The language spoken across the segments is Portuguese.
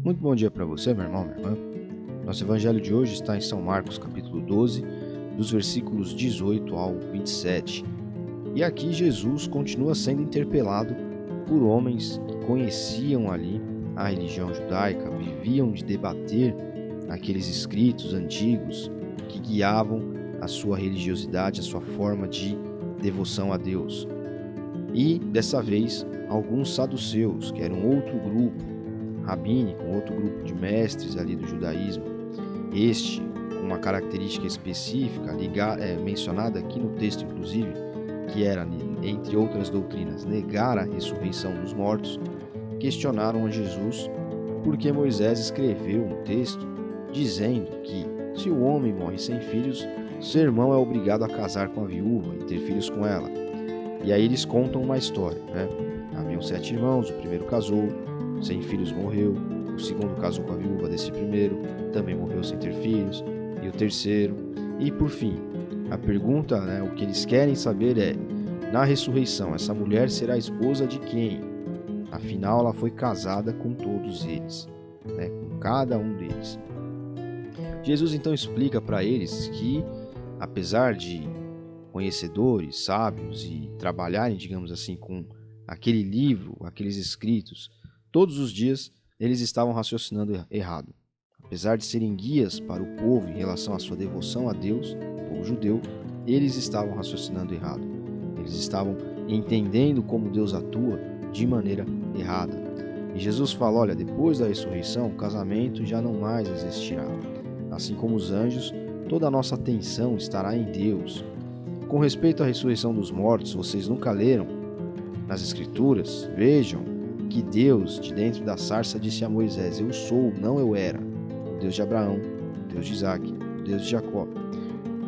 Muito bom dia para você, meu irmão, minha irmã. Nosso evangelho de hoje está em São Marcos, capítulo 12, dos versículos 18 ao 27. E aqui Jesus continua sendo interpelado por homens que conheciam ali a religião judaica, viviam de debater aqueles escritos antigos que guiavam a sua religiosidade, a sua forma de devoção a Deus. E, dessa vez, alguns saduceus, que eram outro grupo rabínico, outro grupo de mestres ali do judaísmo, este com uma característica específica, mencionada aqui no texto inclusive, que era, entre outras doutrinas, negar a ressurreição dos mortos, questionaram a Jesus porque Moisés escreveu um texto dizendo que se o homem morre sem filhos, seu irmão é obrigado a casar com a viúva e ter filhos com ela. E aí eles contam uma história, né? Haviam 7 irmãos, o primeiro casou, sem filhos morreu, o segundo casou com a viúva desse primeiro, também morreu sem ter filhos, e o terceiro. E por fim, a pergunta, o que eles querem saber é, na ressurreição, essa mulher será esposa de quem? Afinal, ela foi casada com todos eles, com cada um deles. Jesus então explica para eles que, apesar de conhecedores, sábios e trabalharem, digamos assim, com aquele livro, aqueles escritos, todos os dias eles estavam raciocinando errado. Apesar de serem guias para o povo em relação à sua devoção a Deus, o povo judeu, eles estavam raciocinando errado. Eles estavam entendendo como Deus atua de maneira errada. E Jesus fala, olha, depois da ressurreição, o casamento já não mais existirá. Assim como os anjos, toda a nossa atenção estará em Deus. Com respeito à ressurreição dos mortos, vocês nunca leram nas Escrituras? Vejam que Deus, de dentro da sarça, disse a Moisés, eu sou, não eu era, o Deus de Abraão, o Deus de Isaac, o Deus de Jacó.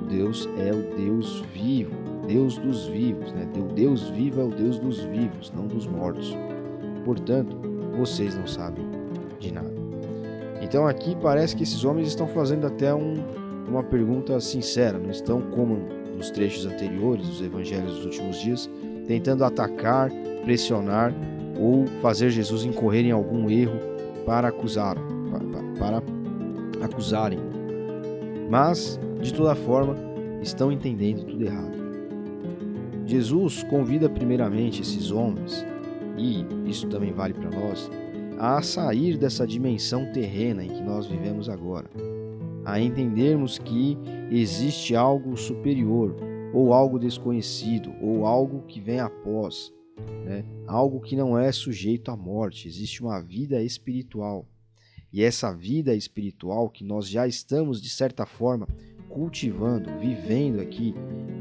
O Deus é o Deus vivo, Deus dos vivos, O Deus vivo é o Deus dos vivos, não dos mortos. Portanto, vocês não sabem de nada. Então aqui parece que esses homens estão fazendo até uma pergunta sincera, não estão como nos trechos anteriores dos evangelhos dos últimos dias, tentando atacar, pressionar ou fazer Jesus incorrer em algum erro para acusarem. Mas, de toda forma, estão entendendo tudo errado. Jesus convida primeiramente esses homens, e isso também vale para nós, a sair dessa dimensão terrena em que nós vivemos agora, a entendermos que existe algo superior, ou algo desconhecido, ou algo que vem após, algo que não é sujeito à morte. Existe uma vida espiritual. E essa vida espiritual que nós já estamos, de certa forma, cultivando, vivendo aqui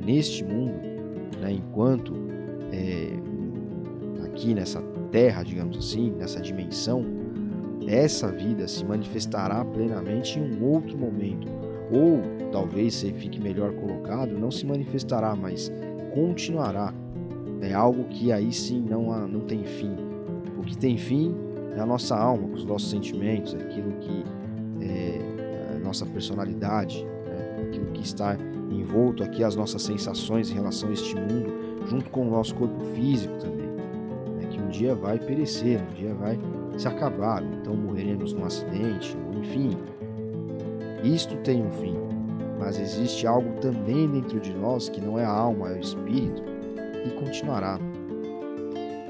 neste mundo, enquanto aqui nessa terra, digamos assim, nessa dimensão, essa vida se manifestará plenamente em um outro momento. Ou, talvez, se fique melhor colocado, não se manifestará, mas continuará. É algo que aí sim não tem fim. O que tem fim é a nossa alma, os nossos sentimentos, aquilo que é a nossa personalidade, aquilo que está envolto aqui, as nossas sensações em relação a este mundo, junto com o nosso corpo físico também, que um dia vai perecer, um dia vai se acabar, então morreremos num acidente, ou enfim. Isto tem um fim, mas existe algo também dentro de nós que não é a alma, é o espírito, e continuará.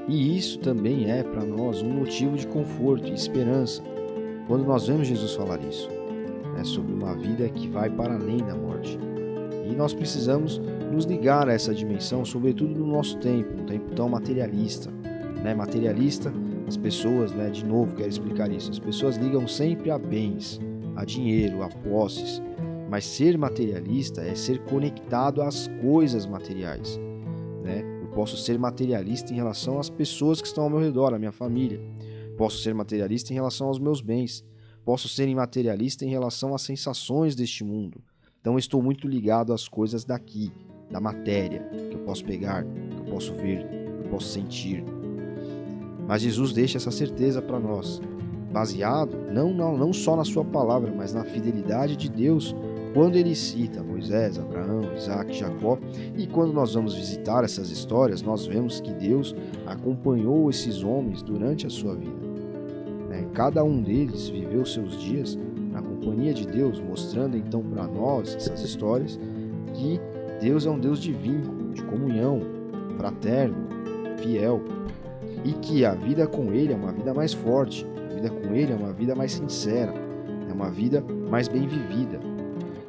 E isso também é para nós um motivo de conforto e esperança quando nós vemos Jesus falar isso, sobre uma vida que vai para além da morte. E nós precisamos nos ligar a essa dimensão, sobretudo no nosso tempo, um tempo tão materialista. Materialista, as pessoas, de novo quero explicar isso, as pessoas ligam sempre a bens, a dinheiro, a posses, mas ser materialista é ser conectado às coisas materiais. Eu posso ser materialista em relação às pessoas que estão ao meu redor, à minha família. Posso ser materialista em relação aos meus bens. Posso ser materialista em relação às sensações deste mundo. Então eu estou muito ligado às coisas daqui, da matéria, que eu posso pegar, que eu posso ver, que eu posso sentir. Mas Jesus deixa essa certeza para nós, baseado não só na sua palavra, mas na fidelidade de Deus, quando ele cita Moisés, Abraão, Isaac, Jacó, e quando nós vamos visitar essas histórias, nós vemos que Deus acompanhou esses homens durante a sua vida. cada um deles viveu seus dias na companhia de Deus, mostrando então para nós essas histórias que Deus é um Deus de vínculo, de comunhão, fraterno, fiel, e que a vida com Ele é uma vida mais forte, a vida com Ele é uma vida mais sincera, é uma vida mais bem vivida,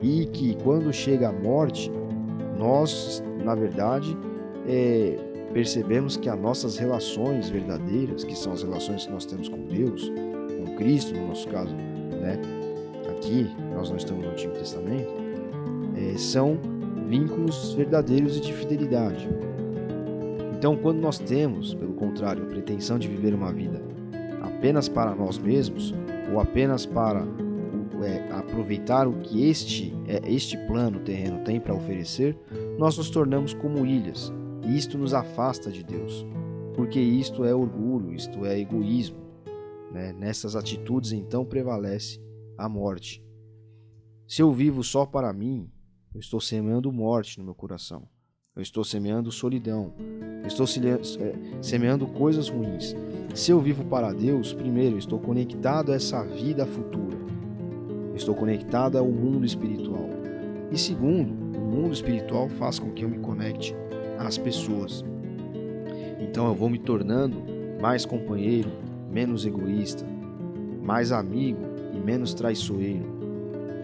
e que quando chega a morte, nós, na verdade, percebemos que as nossas relações verdadeiras, que são as relações que nós temos com Deus, com Cristo, no nosso caso, né? Aqui, nós não estamos no Antigo Testamento, são vínculos verdadeiros e de fidelidade. Então, quando nós temos, pelo contrário, a pretensão de viver uma vida apenas para nós mesmos, ou apenas para aproveitar o que este plano terreno tem para oferecer, nós nos tornamos como ilhas, e isto nos afasta de Deus, porque isto é orgulho, isto é egoísmo, né? Nessas atitudes, então, prevalece a morte. Se eu vivo só para mim, eu estou semeando morte no meu coração. Eu estou semeando solidão. Eu estou semeando coisas ruins. Se eu vivo para Deus, primeiro, eu estou conectado a essa vida futura. Eu estou conectado ao mundo espiritual. E segundo, o mundo espiritual faz com que eu me conecte às pessoas. Então eu vou me tornando mais companheiro, menos egoísta, mais amigo e menos traiçoeiro,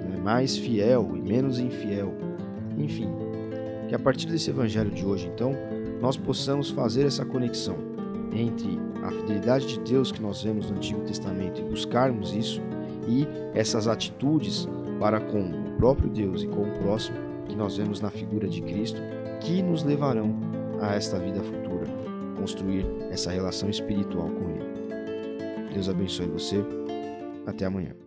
né? Mais fiel e menos infiel. Enfim, que a partir desse evangelho de hoje, então, nós possamos fazer essa conexão entre a fidelidade de Deus que nós vemos no Antigo Testamento e buscarmos isso, e essas atitudes para com o próprio Deus e com o próximo que nós vemos na figura de Cristo, que nos levarão a esta vida futura, construir essa relação espiritual com Ele. Deus abençoe você. Até amanhã.